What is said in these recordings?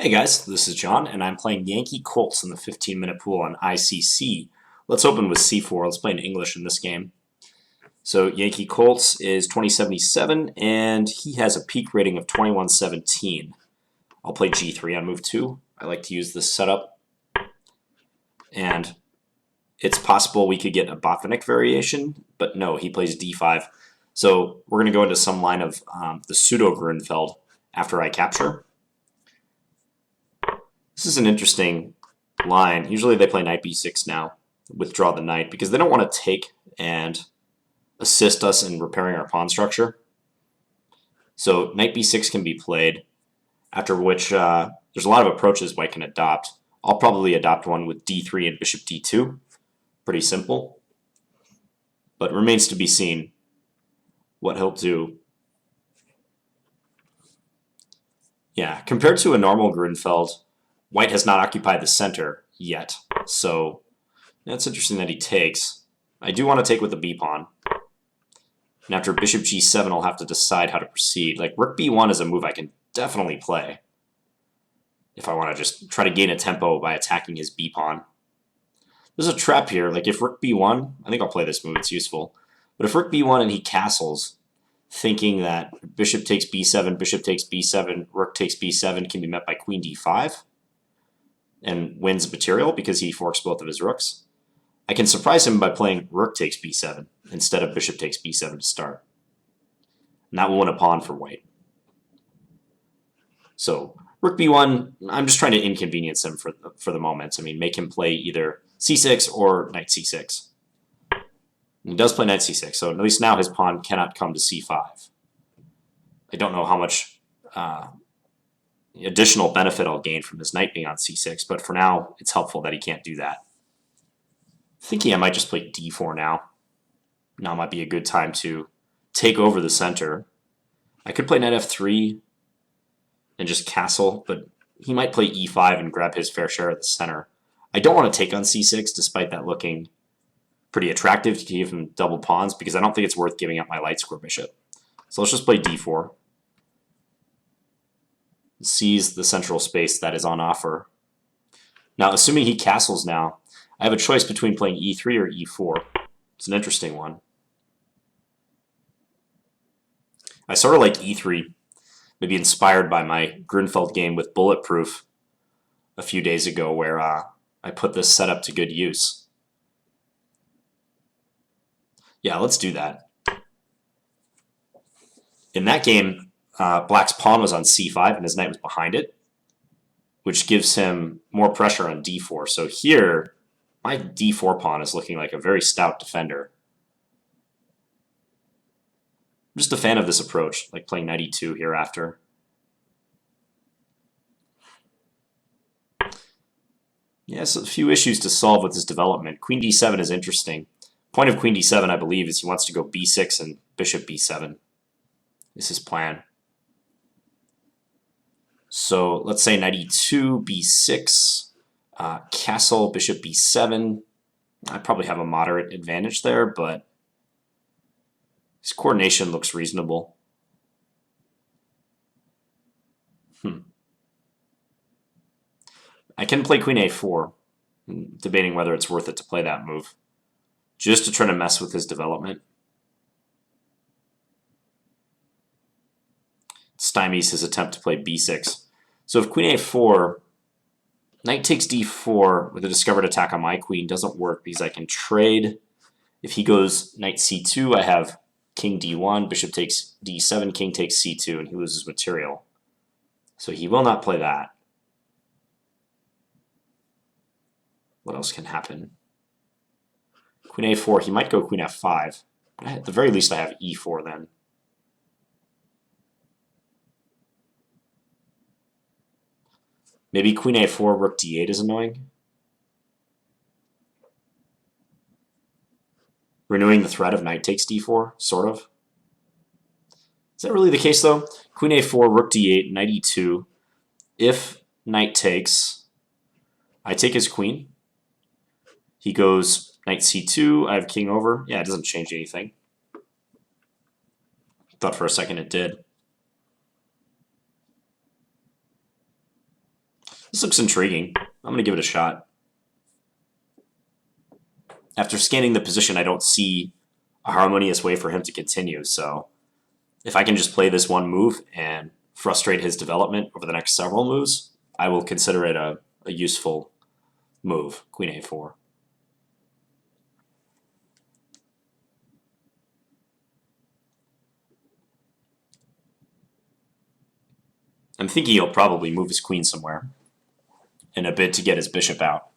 Hey guys, this is John, and I'm playing YankeeColts in the 15-minute pool on ICC. Let's open with C4. Let's play in English in this game. So YankeeColts is 2077, and he has a peak rating of 2117. I'll play G3 on move 2. I like to use this setup. And it's possible we could get a Bottonic variation, but no, he plays D5. So we're going to go into some line of the Pseudo-Grunfeld after I capture. This is an interesting line. Usually they play knight b6 now, withdraw the knight, because they don't want to take and assist us in repairing our pawn structure. So knight b6 can be played, after which there's a lot of approaches white can adopt. I'll probably adopt one with d3 and bishop d2. Pretty simple. But remains to be seen what he'll do. Yeah, compared to a normal Grunfeld, white has not occupied the center yet, so that's interesting that he takes. I do want to take with the b-pawn. And after bishop g7, I'll have to decide how to proceed. Like, rook b1 is a move I can definitely play if I want to just try to gain a tempo by attacking his b-pawn. There's a trap here. Like, if rook b1, I think I'll play this move, it's useful. But if rook b1 and he castles, thinking that bishop takes b7, rook takes b7 can be met by queen d5, and wins material because he forks both of his rooks, I can surprise him by playing rook takes b7 instead of bishop takes b7 to start. And that will win a pawn for white. So rook b1, I'm just trying to inconvenience him for the moment. I mean, make him play either c6 or knight c6. He does play knight c6, so at least now his pawn cannot come to c5. I don't know how much additional benefit I'll gain from his knight being on c6, but for now, it's helpful that he can't do that. Thinking I might just play d4 now. Now might be a good time to take over the center. I could play knight f3 and just castle, but he might play e5 and grab his fair share of the center. I don't want to take on c6, despite that looking pretty attractive to give him double pawns, because I don't think it's worth giving up my light square bishop. So let's just play d4. Seize the central space that is on offer. Now, assuming he castles now, I have a choice between playing e3 or e4. It's an interesting one. I sort of like e3, maybe inspired by my Grunfeld game with Bulletproof a few days ago, where I put this setup to good use. Yeah, let's do that. In that game, Black's pawn was on c5 and his knight was behind it, which gives him more pressure on d4. So here, my d4 pawn is looking like a very stout defender. I'm just a fan of this approach, like playing knight e2 here after. Yes, a few issues to solve with his development. Queen d7 is interesting. Point of queen d7, I believe, is he wants to go b6 and bishop b7. Is his plan. So let's say knight e2, b6, castle, bishop b7. I probably have a moderate advantage there, but his coordination looks reasonable. I can play queen a4, debating whether it's worth it to play that move, just to try to mess with his development. Stymies his attempt to play b6. So if queen a4, knight takes d4 with a discovered attack on my queen doesn't work because I can trade. If he goes knight c2, I have king d1, bishop takes d7, king takes c2, and he loses material. So he will not play that. What else can happen? Queen a4, he might go queen f5. At the very least, I have e4 then. Maybe queen a4, rook d8 is annoying. Renewing the threat of knight takes d4, sort of. Is that really the case, though? Queen a4, rook d8, knight e2. If knight takes, I take his queen. He goes knight c2, I have king over. Yeah, it doesn't change anything. Thought for a second it did. This looks intriguing. I'm going to give it a shot. After scanning the position, I don't see a harmonious way for him to continue, so if I can just play this one move and frustrate his development over the next several moves, I will consider it a useful move, Queen A4. I'm thinking he'll probably move his queen somewhere in a bid to get his bishop out.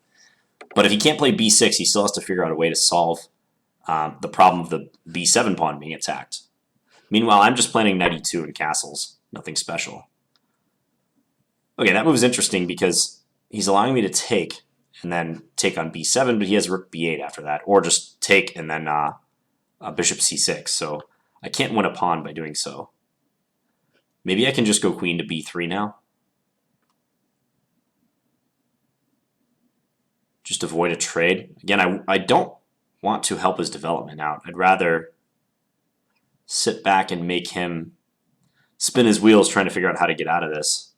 But if he can't play b6, he still has to figure out a way to solve the problem of the b7 pawn being attacked. Meanwhile, I'm just planning knight e2 and castles. Nothing special. Okay, that move is interesting because he's allowing me to take and then take on b7, but he has rook b8 after that, or just take and then bishop c6. So I can't win a pawn by doing so. Maybe I can just go queen to b3 now. Just avoid a trade. Again, I don't want to help his development out. I'd rather sit back and make him spin his wheels trying to figure out how to get out of this.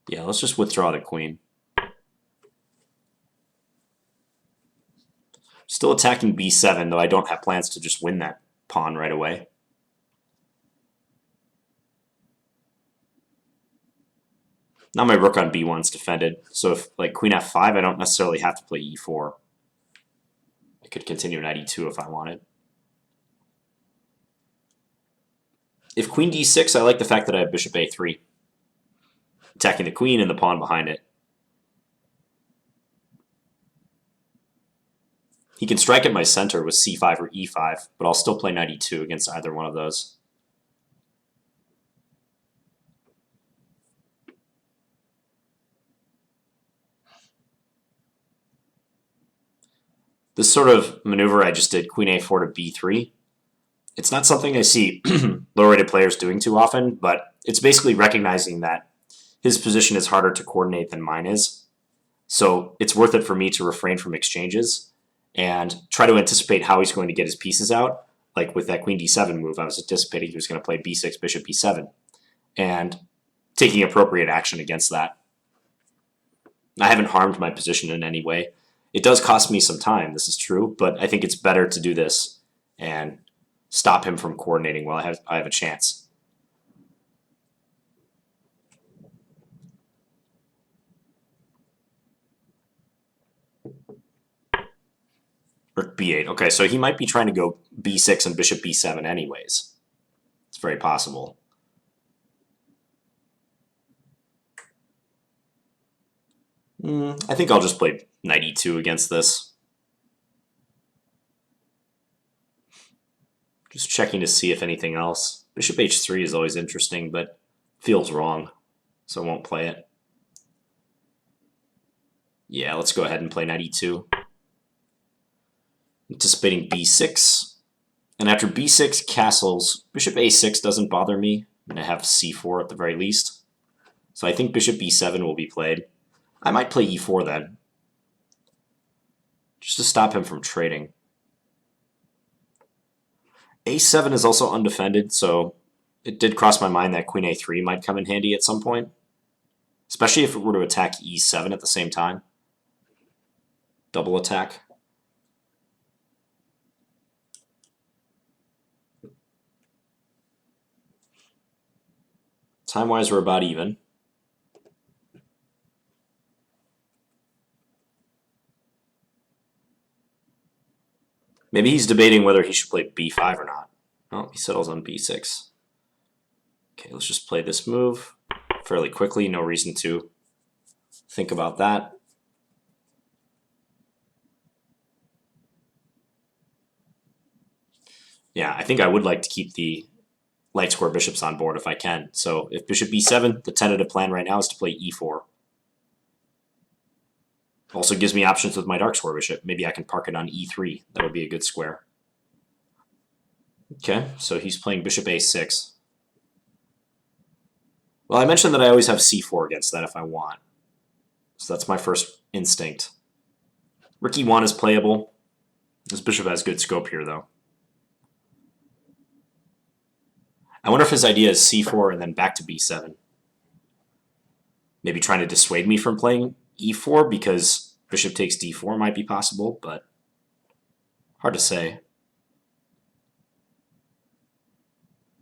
Yeah, let's just withdraw the queen. Still attacking b7, though I don't have plans to just win that pawn right away. Now my rook on b1 is defended, so if like queen f5, I don't necessarily have to play e4. I could continue knight e2 if I wanted. If queen d6, I like the fact that I have bishop a3, attacking the queen and the pawn behind it. He can strike at my center with c5 or e5, but I'll still play knight e2 against either one of those. This sort of maneuver I just did, queen a4 to b3, it's not something I see low-rated players doing too often, but it's basically recognizing that his position is harder to coordinate than mine is. So it's worth it for me to refrain from exchanges and try to anticipate how he's going to get his pieces out. Like with that queen d7 move, I was anticipating he was going to play b6, bishop b7, and taking appropriate action against that. I haven't harmed my position in any way. It does cost me some time, this is true, but I think it's better to do this and stop him from coordinating while I have a chance. Rook b8. Okay, so he might be trying to go b6 and bishop b7 anyways. It's very possible. I think I'll just play knight e2 against this. Just checking to see if anything else. Bishop h3 is always interesting, but feels wrong, so I won't play it. Yeah, let's go ahead and play knight e2. Anticipating b6. And after b6 castles, bishop a6 doesn't bother me. I'm going to have c4 at the very least. So I think bishop b7 will be played. I might play e4 then, just to stop him from trading. a7 is also undefended, so it did cross my mind that queen a3 might come in handy at some point, especially if it were to attack e7 at the same time. Double attack. Time-wise, we're about even. Maybe he's debating whether he should play b5 or not. Oh, he settles on b6. Okay, let's just play this move fairly quickly. No reason to think about that. Yeah, I think I would like to keep the light square bishops on board if I can. So if bishop b7, the tentative plan right now is to play e4. Also gives me options with my dark square bishop. Maybe I can park it on e3. That would be a good square. Okay, so he's playing bishop a6. Well, I mentioned that I always have c4 against that if I want. So that's my first instinct. Rook e1 is playable. This bishop has good scope here, though. I wonder if his idea is c4 and then back to b7. Maybe trying to dissuade me from playing e4 because bishop takes d4 might be possible, but hard to say.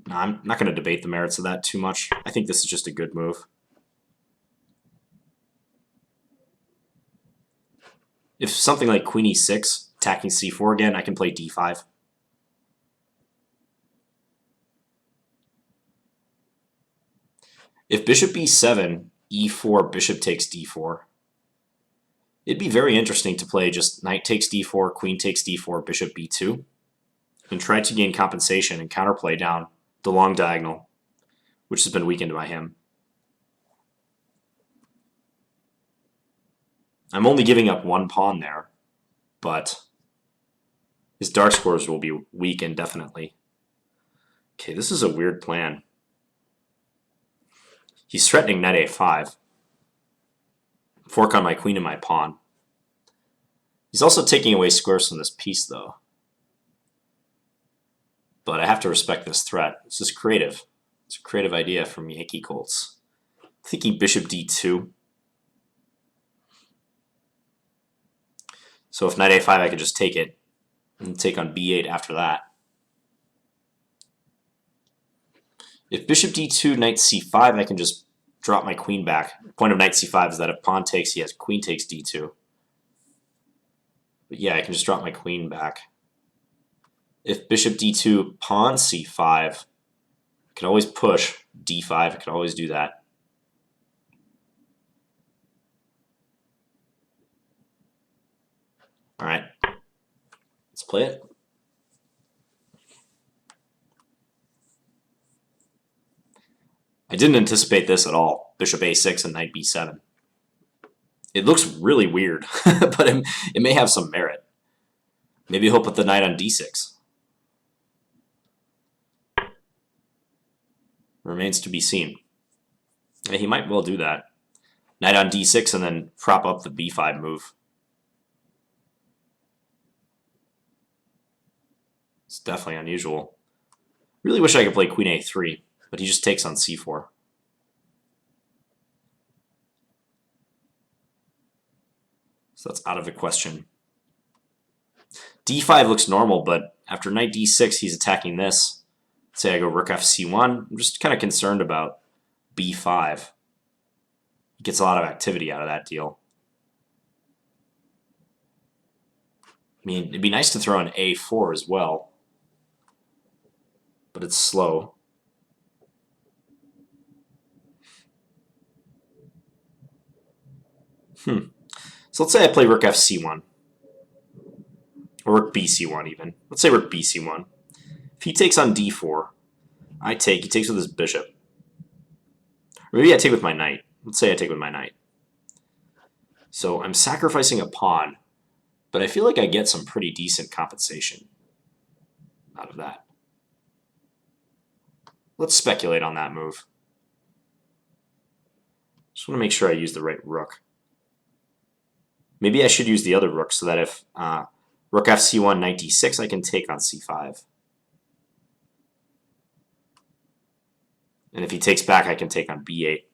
No, I'm not going to debate the merits of that too much. I think this is just a good move. If something like queen e6, attacking c4 again, I can play d5. If bishop b7, e4, bishop takes d4, it'd be very interesting to play just knight takes d4, queen takes d4, bishop b2, and try to gain compensation and counterplay down the long diagonal, which has been weakened by him. I'm only giving up one pawn there, but his dark squares will be weak indefinitely. Okay, this is a weird plan. He's threatening knight a5. Fork on my queen and my pawn. He's also taking away squares from this piece, though. But I have to respect this threat. This is creative. It's a creative idea from YankeeColts. Thinking bishop d2. So if knight a5, I could just take it and take on b8 after that. If bishop d2, knight c5, I can just drop my queen back. The point of knight c5 is that if pawn takes, he has queen takes d2. But yeah, I can just drop my queen back. If bishop d2, pawn c5, I can always push d5. I can always do that. All right, let's play it. I didn't anticipate this at all. Bishop a6 and knight b7. It looks really weird, but it may have some merit. Maybe he'll put the knight on d6. Remains to be seen. Yeah, he might well do that. Knight on d6 and then prop up the b5 move. It's definitely unusual. Really wish I could play queen a3, but he just takes on c4. So that's out of the question. d5 looks normal, but after knight d6, he's attacking this. Say I go rook f(c1). I'm just kind of concerned about b5. He gets a lot of activity out of that deal. I mean, it'd be nice to throw an a4 as well, but it's slow. So let's say I play rook fc1. Or rook bc1 even. Let's say rook bc1. If he takes on d4, I take. He takes with his bishop. Or maybe I take with my knight. Let's say I take with my knight. So I'm sacrificing a pawn, but I feel like I get some pretty decent compensation out of that. Let's speculate on that move. Just want to make sure I use the right rook. Maybe I should use the other rook so that if rook fc1, knight d6, I can take on c5. And if he takes back, I can take on b8.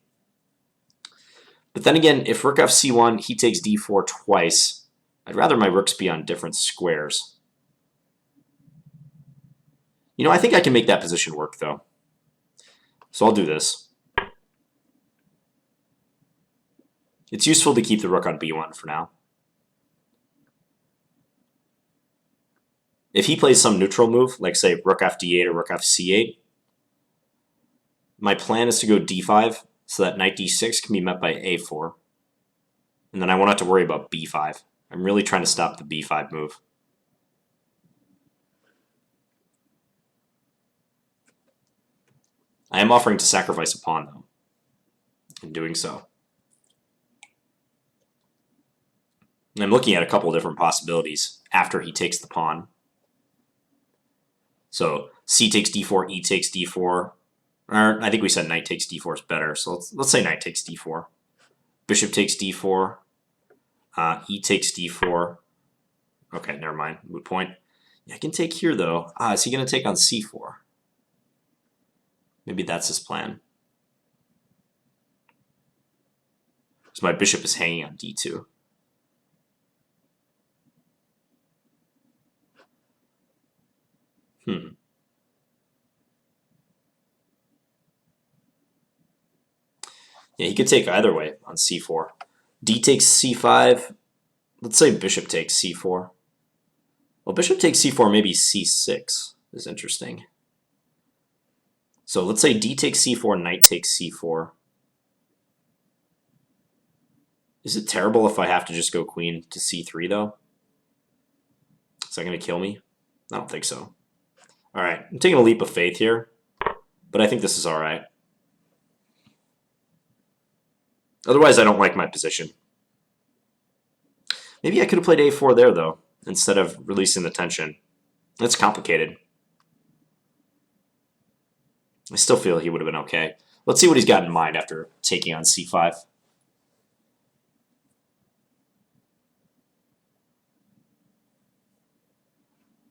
But then again, if rook fc1, he takes d4 twice, I'd rather my rooks be on different squares. You know, I think I can make that position work, though. So I'll do this. It's useful to keep the rook on b1 for now. If he plays some neutral move, like say rook fd8 or rook fc8, my plan is to go d5 so that knight d6 can be met by a4. And then I won't have to worry about b5. I'm really trying to stop the b5 move. I am offering to sacrifice a pawn, though, in doing so. And I'm looking at a couple of different possibilities after he takes the pawn. So c takes d4, e takes d4. Or I think we said knight takes d4 is better, so let's say knight takes d4. Bishop takes d4. E takes d4. Okay, never mind. Moot point. Yeah, I can take here, though. Is he going to take on c4? Maybe that's his plan. So my bishop is hanging on d2. Yeah, he could take either way on c4. D takes c5. Let's say bishop takes c4. Well, bishop takes c4, maybe c6 is interesting. So let's say d takes c4, knight takes c4. Is it terrible if I have to just go queen to c3, though? Is that going to kill me? I don't think so. All right, I'm taking a leap of faith here, but I think this is all right. Otherwise, I don't like my position. Maybe I could have played a4 there, though, instead of releasing the tension. It's complicated. I still feel he would have been okay. Let's see what he's got in mind after taking on c5.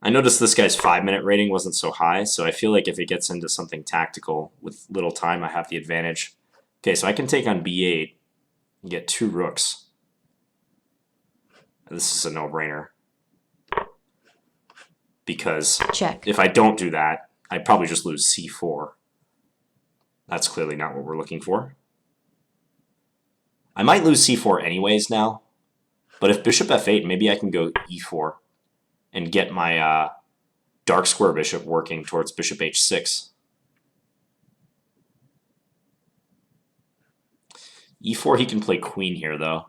I noticed this guy's 5-minute rating wasn't so high, so I feel like if it gets into something tactical with little time, I have the advantage. Okay, so I can take on b8 and get 2 rooks. This is a no-brainer. Because check. If I don't do that, I'd probably just lose c4. That's clearly not what we're looking for. I might lose c4 anyways now, but if bishop f8, maybe I can go e4 and get my dark square bishop working towards bishop h6. e4, he can play queen here, though.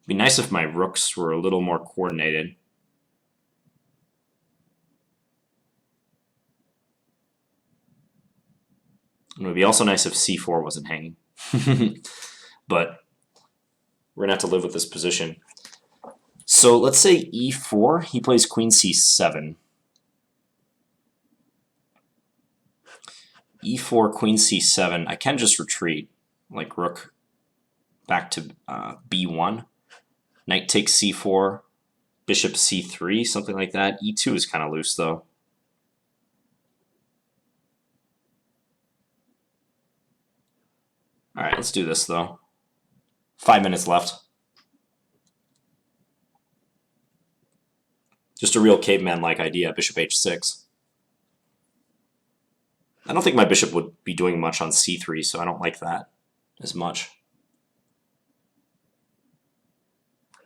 It'd be nice if my rooks were a little more coordinated. It would be also nice if c4 wasn't hanging. But we're going to have to live with this position. So let's say e4, he plays queen c7. e4, queen c7, I can just retreat, like rook back to b1. Knight takes c4, bishop c3, something like that. e2 is kind of loose, though. All right, let's do this, though. 5 minutes left. Just a real caveman-like idea, bishop h6. I don't think my bishop would be doing much on c3, so I don't like that as much.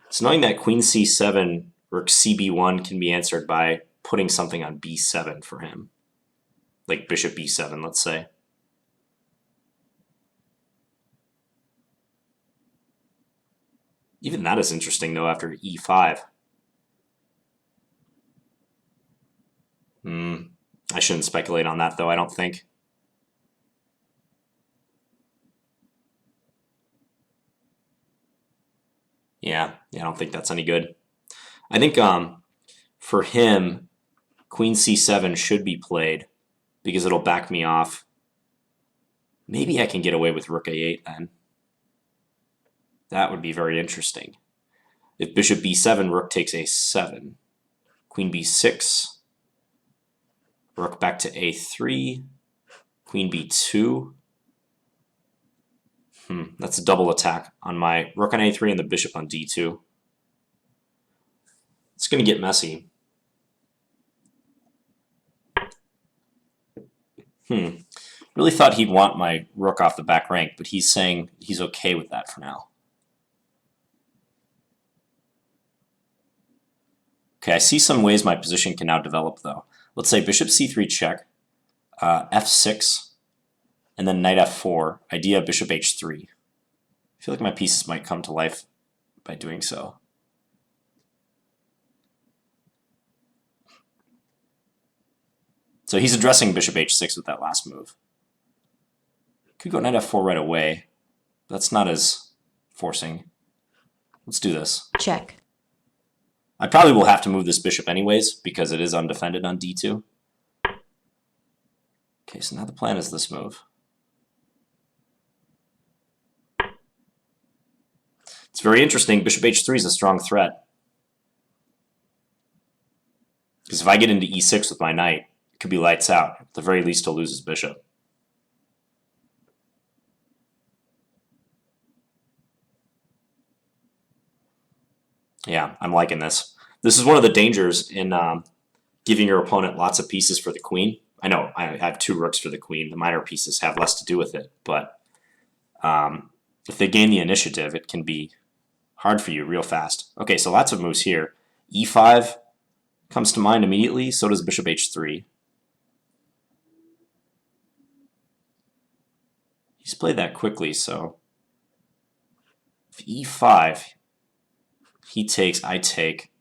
So knowing that queen c7, rook cb1 can be answered by putting something on b7 for him. Like bishop b7, let's say. Even that is interesting, though, after e5. I shouldn't speculate on that, though, I don't think. Yeah, I don't think that's any good. I think for him, queen c7 should be played because it'll back me off. Maybe I can get away with rook a8 then. That would be very interesting. If bishop b7, rook takes a7. Queen b6. Rook back to a3. Queen b2. That's a double attack on my rook on a3 and the bishop on d2. It's going to get messy. Really thought he'd want my rook off the back rank, but he's saying he's okay with that for now. Okay, I see some ways my position can now develop, though. Let's say bishop c3 check, f6, and then knight f4, idea bishop h3. I feel like my pieces might come to life by doing so. So he's addressing bishop h6 with that last move. Could go knight f4 right away. That's not as forcing. Let's do this. Check. I probably will have to move this bishop anyways because it is undefended on d2. Okay, so now the plan is this move. It's very interesting. Bishop h3 is a strong threat. Because if I get into e6 with my knight, it could be lights out. At the very least, he'll lose his bishop. Yeah, I'm liking this. This is one of the dangers in giving your opponent lots of pieces for the queen. I know I have 2 rooks for the queen. The minor pieces have less to do with it, but if they gain the initiative, it can be hard for you real fast. Okay, so lots of moves here. e5 comes to mind immediately, so does bishop h3. He's played that quickly, so if e5, he takes, I take,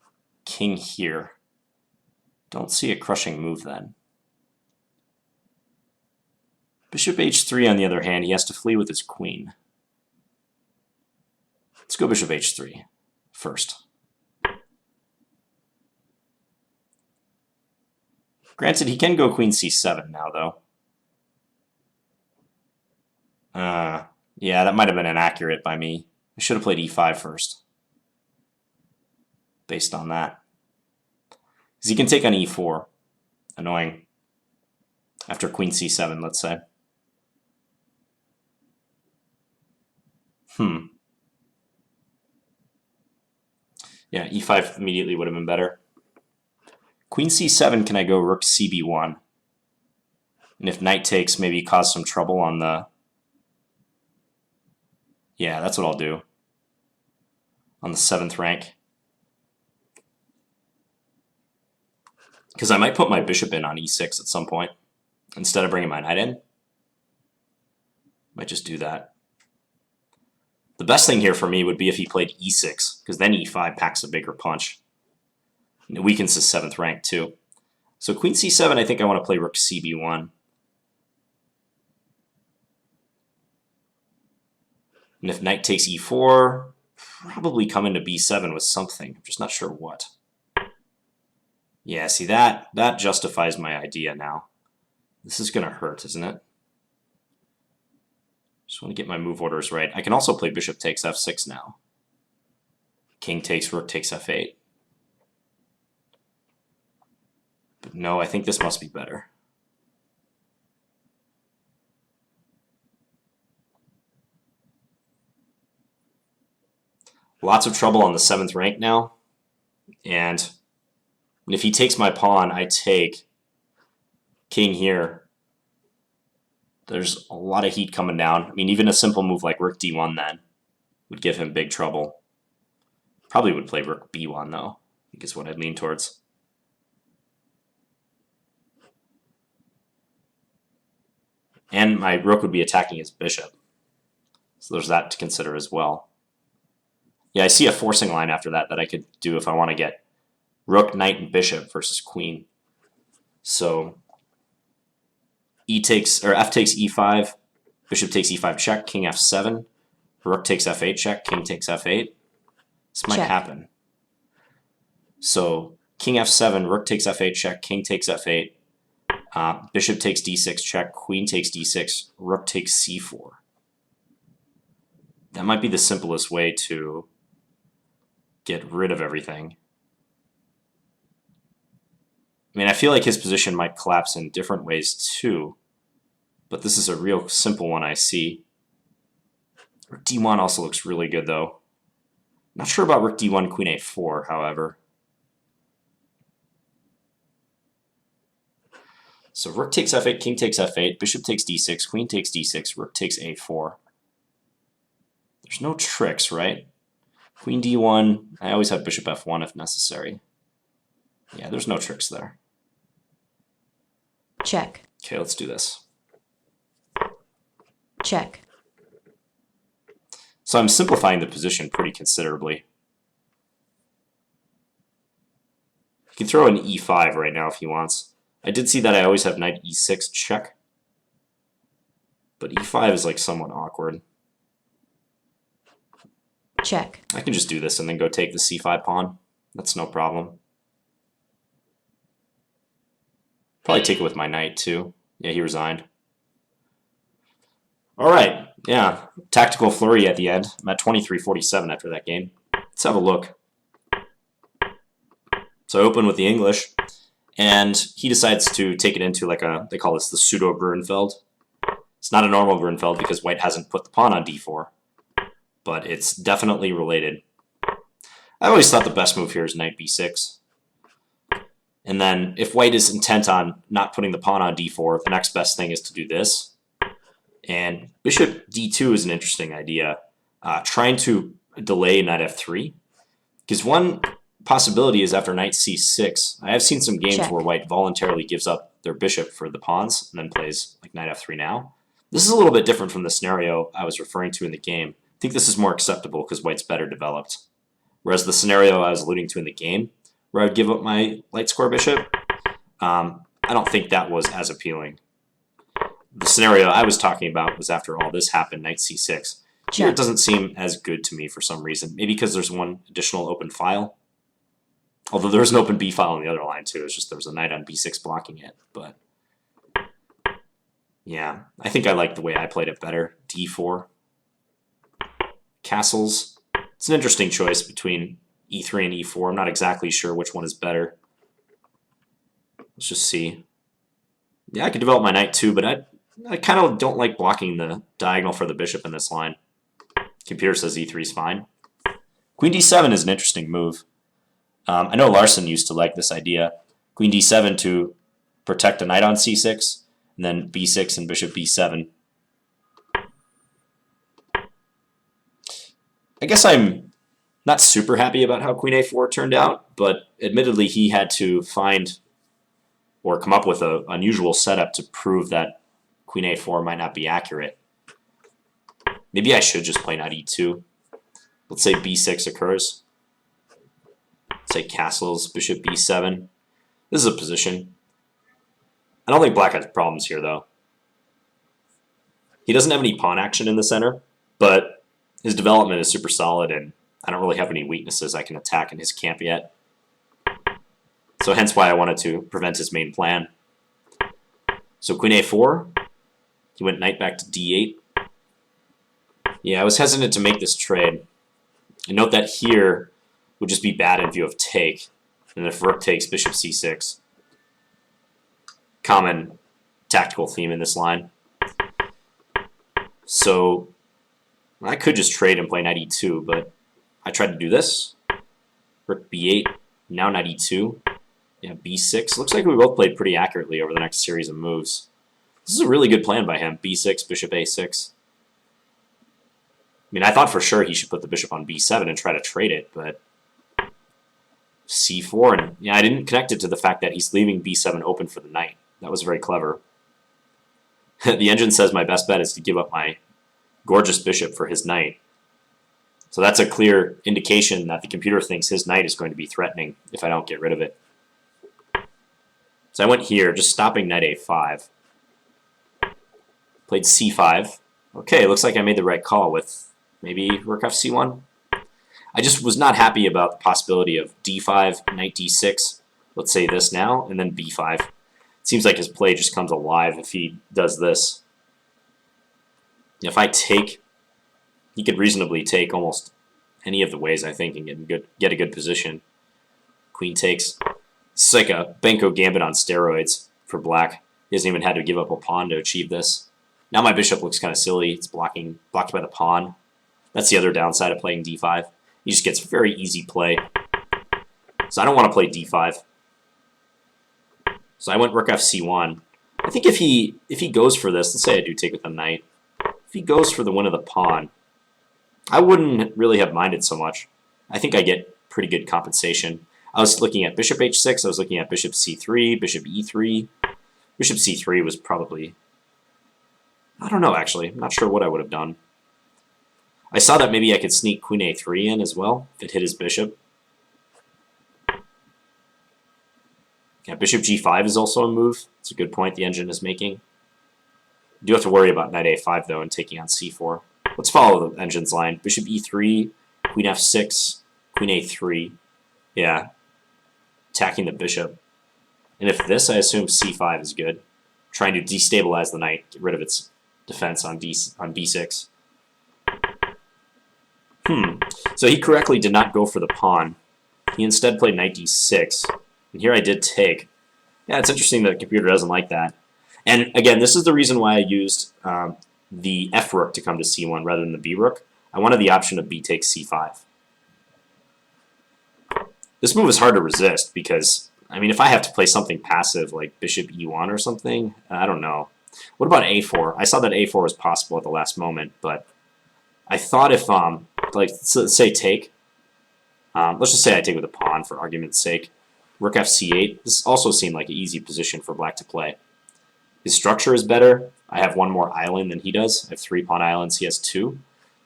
king here. Don't see a crushing move then. Bishop h3, on the other hand, he has to flee with his queen. Let's go bishop h3 first. Granted, he can go queen c7 now, though. Yeah, that might have been inaccurate by me. I should have played e5 first, based on that. Because he can take on e4. Annoying. After queen c7, let's say. Yeah, e5 immediately would have been better. Queen c7, can I go rook cb1? And if knight takes, maybe cause some trouble on the... Yeah, that's what I'll do. On the 7th rank. Because I might put my bishop in on e6 at some point, instead of bringing my knight in. Might just do that. The best thing here for me would be if he played e6, because then e5 packs a bigger punch. And it weakens his 7th rank too. So queen c7, I think I want to play rook cb1. And if knight takes e4, probably come into b7 with something. I'm just not sure what. Yeah, see, that justifies my idea now. This is going to hurt, isn't it? Just want to get my move orders right. I can also play bishop takes f6 now. King takes, rook takes f8. But no, I think this must be better. Lots of trouble on the 7th rank now. And if he takes my pawn, I take king here. There's a lot of heat coming down. I mean, even a simple move like rook d1 then would give him big trouble. Probably would play rook b1 though, I think is what I'd lean towards. And my rook would be attacking his bishop. So there's that to consider as well. Yeah, I see a forcing line after that I could do if I want to get rook, knight, and bishop versus queen. So f takes e5, bishop takes e5 check, king f7, rook takes f8 check, king takes f8. This might happen. So king f7, rook takes f8 check, king takes f8, bishop takes d6 check, queen takes d6, rook takes c4. That might be the simplest way to get rid of everything. I mean, I feel like his position might collapse in different ways too, but this is a real simple one I see. Rook d1 also looks really good though. Not sure about rook d1, queen a4, however. So rook takes f8, king takes f8, bishop takes d6, queen takes d6, rook takes a4. There's no tricks, right? Queen d1, I always have bishop f1 if necessary. Yeah, there's no tricks there. Check. Okay, let's do this. Check. So I'm simplifying the position pretty considerably. He can throw an e5 right now if he wants. I did see that I always have knight e6 check, but e5 is like somewhat awkward. Check. I can just do this and then go take the c5 pawn. That's no problem. Probably take it with my knight too. Yeah, he resigned. All right, yeah, tactical flurry at the end. I'm at 23-47 after that game. Let's have a look. So I open with the English. And he decides to take it into like they call this the Pseudo-Grunfeld. It's not a normal Grunfeld because white hasn't put the pawn on d4, but it's definitely related. I always thought the best move here is knight b6. And then if white is intent on not putting the pawn on d4, the next best thing is to do this. And bishop d2 is an interesting idea. Trying to delay knight f3. Because one possibility is after knight c6, I have seen some games where white voluntarily gives up their bishop for the pawns and then plays like knight f3 now. This is a little bit different from the scenario I was referring to in the game. I think this is more acceptable because white's better developed. Whereas the scenario I was alluding to in the game, where I would give up my light square bishop, I don't think that was as appealing. The scenario I was talking about was after all this happened, knight c6. Here it doesn't seem as good to me for some reason. Maybe because there's one additional open file. Although there's an open b file on the other line too. It's just there was a knight on b6 blocking it. But yeah, I think I like the way I played it better. d4. Castles. It's an interesting choice between e3 and e4. I'm not exactly sure which one is better. Let's just see. Yeah, I could develop my knight too, but I kind of don't like blocking the diagonal for the bishop in this line. Computer says e3 is fine. Queen d7 is an interesting move. I know Larson used to like this idea. Queen d7 to protect a knight on c6, and then b6 and bishop b7. I guess I'm not super happy about how queen a4 turned out, but admittedly he had to find or come up with an unusual setup to prove that queen a4 might not be accurate. Maybe I should just play knight e2. Let's say b6 occurs. Let's say castles, bishop b7. This is a position. I don't think black has problems here, though. He doesn't have any pawn action in the center, but his development is super solid, and I don't really have any weaknesses I can attack in his camp yet. So hence why I wanted to prevent his main plan. So queen a4. He went knight back to d8. Yeah, I was hesitant to make this trade. And note that here would just be bad in view of take. And if rook takes, bishop c6. Common tactical theme in this line. So I could just trade and play knight e2, but I tried to do this. Rook b8, now knight e2. Yeah, b6. Looks like we both played pretty accurately over the next series of moves. This is a really good plan by him. b6, bishop a6. I mean, I thought for sure he should put the bishop on b7 and try to trade it, but c4. And yeah, I didn't connect it to the fact that he's leaving b7 open for the knight. That was very clever. The engine says my best bet is to give up my gorgeous bishop for his knight. So that's a clear indication that the computer thinks his knight is going to be threatening if I don't get rid of it. So I went here, just stopping knight a5. Played c5. Okay, looks like I made the right call with maybe rook f(c1). I just was not happy about the possibility of d5, knight d6. Let's say this now, and then b5. It seems like his play just comes alive if he does this. If I take, he could reasonably take almost any of the ways, I think, and get a good position. Queen takes. It's like a Benko gambit on steroids for black. He hasn't even had to give up a pawn to achieve this. Now my bishop looks kind of silly. It's blocked by the pawn. That's the other downside of playing d5. He just gets very easy play. So I don't want to play d5. So I went rook f(c1). I think if he goes for this, let's say I do take with the knight. If he goes for the win of the pawn, I wouldn't really have minded so much. I think I get pretty good compensation. I was looking at bishop h6. I was looking at bishop c3, bishop e3. Bishop c3 was probably... I don't know, actually. I'm not sure what I would have done. I saw that maybe I could sneak queen a3 in as well, if it hit his bishop. Yeah, bishop g5 is also a move. It's a good point the engine is making. You do have to worry about knight a5, though, and taking on c4. Let's follow the engine's line. Bishop e3, queen f6, queen a3. Yeah, attacking the bishop. And if this, I assume c5 is good. Trying to destabilize the knight, get rid of its defense on b6. So he correctly did not go for the pawn. He instead played knight d6. And here I did take. Yeah, it's interesting that the computer doesn't like that. And again, this is the reason why I used the F rook to come to c1 rather than the B rook. I wanted the option of B takes c5. This move is hard to resist because, I mean, if I have to play something passive like bishop e1 or something, I don't know. What about a4? I saw that a4 was possible at the last moment, but I thought if, like, say take, let's just say I take with a pawn for argument's sake. Rook f c8. This also seemed like an easy position for black to play. His structure is better. I have one more island than he does. I have 3 pawn islands. He has 2.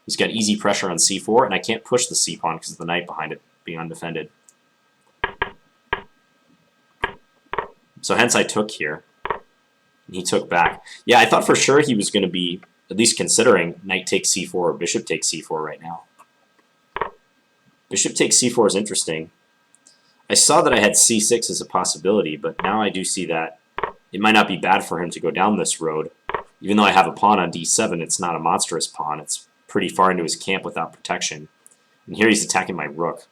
He's got easy pressure on c4, and I can't push the c pawn because of the knight behind it being undefended. So hence I took here. And he took back. Yeah, I thought for sure he was going to be at least considering knight takes c4 or bishop takes c4 right now. Bishop takes c4 is interesting. I saw that I had c6 as a possibility, but now I do see that it might not be bad for him to go down this road. Even though I have a pawn on d7, it's not a monstrous pawn. It's pretty far into his camp without protection. And here he's attacking my rook.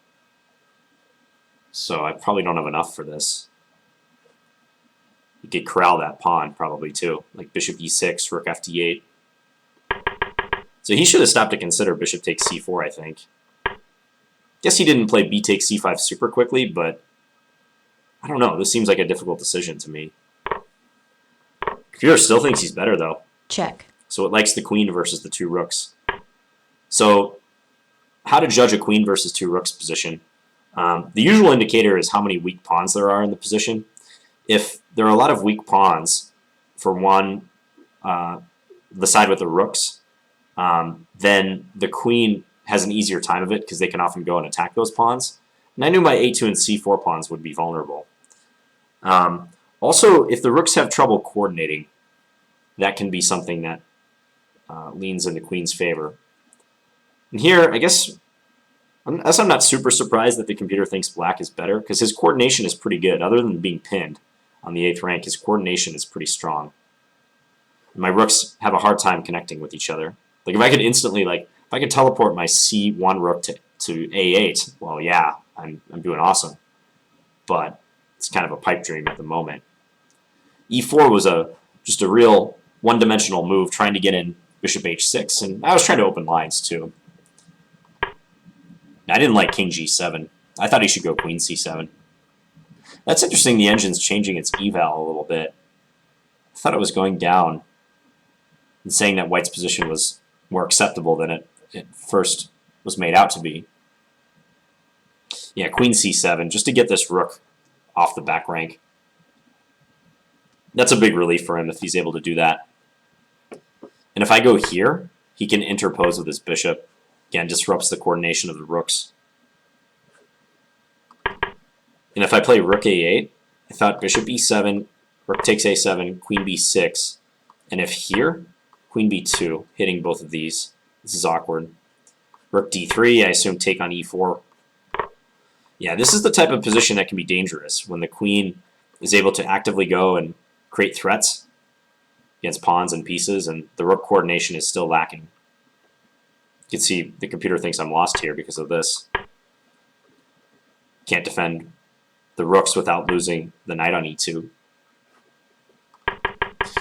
So I probably don't have enough for this. He could corral that pawn probably too, like bishop e6, rook f d8. So he should have stopped to consider bishop takes c4, I think. Guess he didn't play b takes c5 super quickly, but I don't know. This seems like a difficult decision to me. Computer still thinks he's better, though. Check. So it likes the queen versus the 2 rooks. So how to judge a queen versus 2 rooks position? The usual indicator is how many weak pawns there are in the position. If there are a lot of weak pawns for one, the side with the rooks, then the queen has an easier time of it because they can often go and attack those pawns. And I knew my a2 and c4 pawns would be vulnerable. Also, if the rooks have trouble coordinating, that can be something that leans in the queen's favor. And here, I guess, I'm not super surprised that the computer thinks black is better, because his coordination is pretty good. Other than being pinned on the 8th rank, his coordination is pretty strong. And my rooks have a hard time connecting with each other. Like, if I could instantly, like, if I could teleport my c1 rook to a8, well, yeah, I'm doing awesome. But it's kind of a pipe dream at the moment. e4 was just a real one-dimensional move, trying to get in bishop h6, and I was trying to open lines too. I didn't like king g7. I thought he should go queen c7. That's interesting, the engine's changing its eval a little bit. I thought it was going down and saying that white's position was more acceptable than it first was made out to be. Yeah, queen c7, just to get this rook off the back rank. That's a big relief for him if he's able to do that. And if I go here, he can interpose with his bishop. Again, disrupts the coordination of the rooks. And if I play rook a8, I thought bishop e7, rook takes a7, queen b6. And if here, queen b2, hitting both of these. This is awkward. Rook d3, I assume take on e4. Yeah, this is the type of position that can be dangerous, when the queen is able to actively go and create threats against pawns and pieces, and the rook coordination is still lacking. You can see the computer thinks I'm lost here because of this. Can't defend the rooks without losing the knight on e2.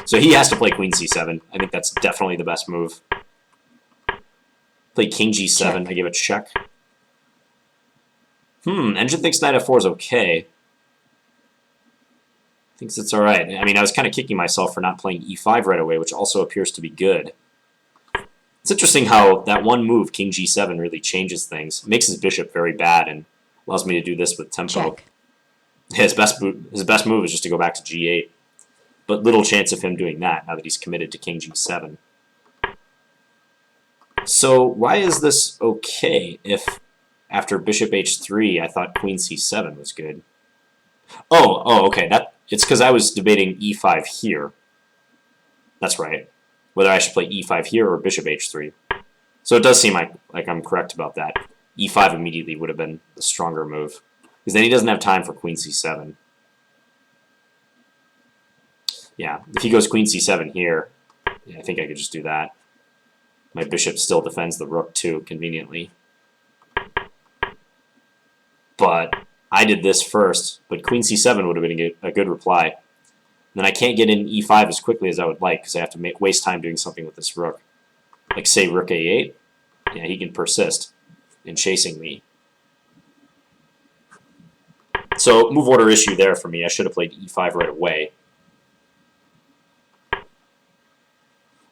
So he has to play queen c7. I think that's definitely the best move. Play king g7. Check. I give it check. Engine thinks knight f4 is okay. Thinks it's alright. I mean, I was kind of kicking myself for not playing e5 right away, which also appears to be good. It's interesting how that one move, king g7, really changes things. It makes his bishop very bad and allows me to do this with tempo. Check. His best move is just to go back to g8. But little chance of him doing that now that he's committed to king g7. So why is this okay if after bishop h3 I thought queen c7 was good? Oh, okay. It's because I was debating e5 here. That's right. Whether I should play e5 here or bishop h3. So it does seem like I'm correct about that. e5 immediately would have been the stronger move, because then he doesn't have time for queen c7. Yeah, if he goes queen c7 here, yeah, I think I could just do that. My bishop still defends the rook too, conveniently. But I did this first, but queen c7 would have been a good reply. And then I can't get in e5 as quickly as I would like because I have to waste time doing something with this rook. Like, say, rook a8. Yeah, he can persist in chasing me. So, move order issue there for me. I should have played e5 right away.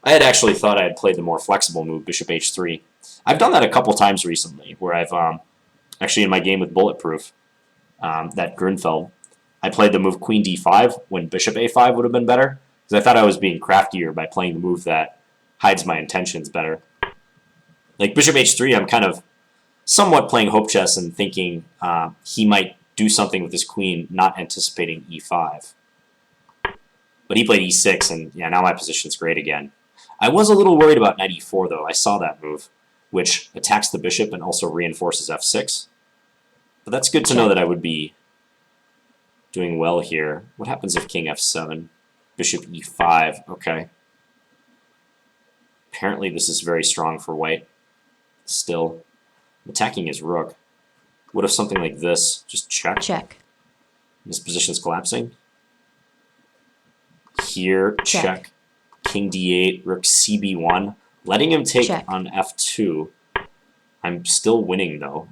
I had actually thought I had played the more flexible move, bishop h3. I've done that a couple times recently, where I've, actually in my game with Bulletproof, that Grunfeld, I played the move queen d5 when bishop a5 would have been better, because I thought I was being craftier by playing the move that hides my intentions better. Like bishop h3, I'm kind of somewhat playing hope chess and thinking he might do something with his queen, not anticipating e5. But he played e6, and yeah, now my position's great again. I was a little worried about knight e4, though. I saw that move, which attacks the bishop and also reinforces f6. But that's good to know that I would be doing well here. What happens if king f7? Bishop e5. Okay. Apparently this is very strong for white. Still. I'm attacking his rook. What if something like this? Just check. Check. This position's collapsing. Here, check. King d8, rook cb1. Letting him take on f2. I'm still winning, though.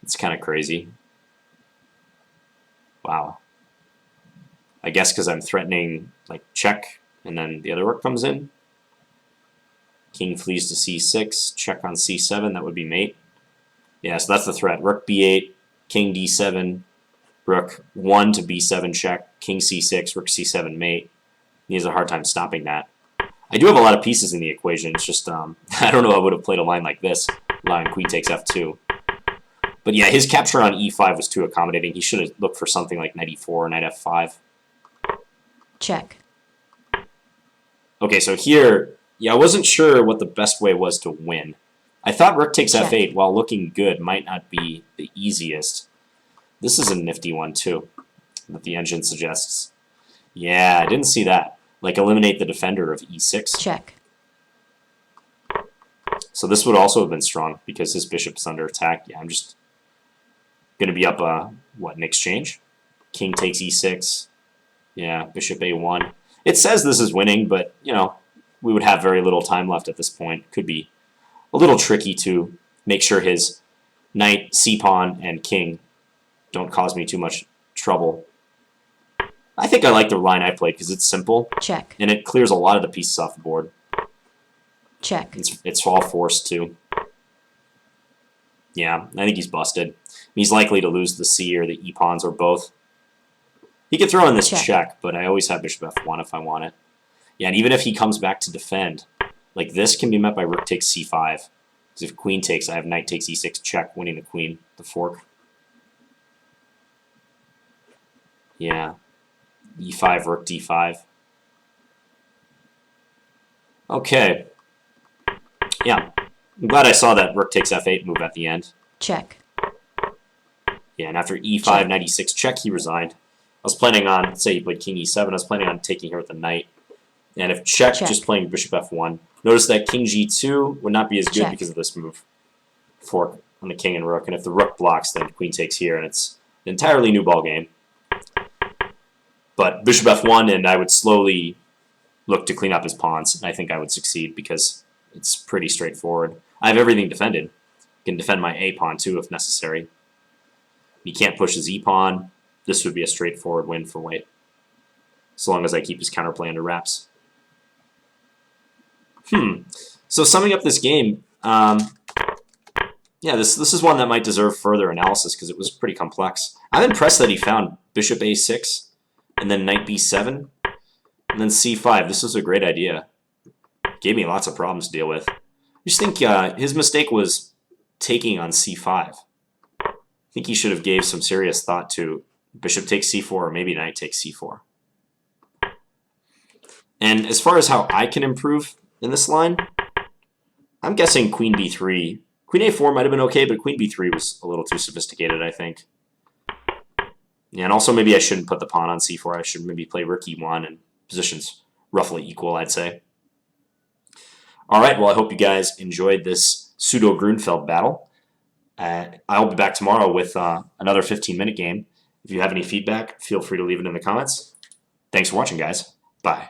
It's kind of crazy. Wow. I guess because I'm threatening, like, check, and then the other rook comes in. King flees to c6, check on c7, that would be mate. Yeah, so that's the threat. Rook b8, king d7, rook 1 to b7 check, king c6, rook c7 mate. He has a hard time stopping that. I do have a lot of pieces in the equation. It's just, I don't know if I would have played a line like this, allowing queen takes f2. But yeah, his capture on e5 was too accommodating. He should have looked for something like knight e4 or knight f5. Check. Okay, so here, yeah, I wasn't sure what the best way was to win. I thought rook takes f8, while looking good, might not be the easiest. This is a nifty one, too, that the engine suggests. Yeah, I didn't see that. Like, eliminate the defender of e6. Check. So this would also have been strong, because his bishop's under attack. Yeah, I'm just going to be up, what, an exchange? King takes e6. Yeah, bishop a1. It says this is winning, but, you know, we would have very little time left at this point. Could be a little tricky to make sure his knight, c-pawn, and king don't cause me too much trouble. I think I like the line I played because it's simple. Check. And it clears a lot of the pieces off the board. Check. It's all forced, too. Yeah, I think he's busted. He's likely to lose the c or the e-pawns or both. He could throw in this check, but I always have bishop f1 if I want it. Yeah, and even if he comes back to defend, like this can be met by rook takes c5. Because if queen takes, I have knight takes e6 check, winning the queen, the fork. Yeah. e5, rook d5. Okay. Yeah. I'm glad I saw that rook takes f8 move at the end. Check. Yeah, and after e5, knight e6 check, he resigned. I was planning on, say he played king e7, I was planning on taking here with a knight. And if check, just playing bishop f1. Notice that king g2 would not be as good because of this move. Fork on the king and rook. And if the rook blocks, then queen takes here, and it's an entirely new ball game. But bishop f1, and I would slowly look to clean up his pawns. And I think I would succeed because it's pretty straightforward. I have everything defended. I can defend my a pawn too if necessary. He can't push his e-pawn. This would be a straightforward win for white, so long as I keep his counterplay under wraps. So summing up this game, yeah, this is one that might deserve further analysis because it was pretty complex. I'm impressed that he found bishop a6, and then knight b7, and then c5. This was a great idea. Gave me lots of problems to deal with. I just think his mistake was taking on c5. I think he should have gave some serious thought to bishop takes c4, or maybe knight takes c4. And as far as how I can improve in this line, I'm guessing queen b3. Queen a4 might have been okay, but queen b3 was a little too sophisticated, I think. Yeah, and also maybe I shouldn't put the pawn on c4. I should maybe play rook e1, and positions roughly equal, I'd say. All right, well, I hope you guys enjoyed this Pseudo-Grunfeld battle. I'll be back tomorrow with another 15-minute game. If you have any feedback, feel free to leave it in the comments. Thanks for watching, guys. Bye.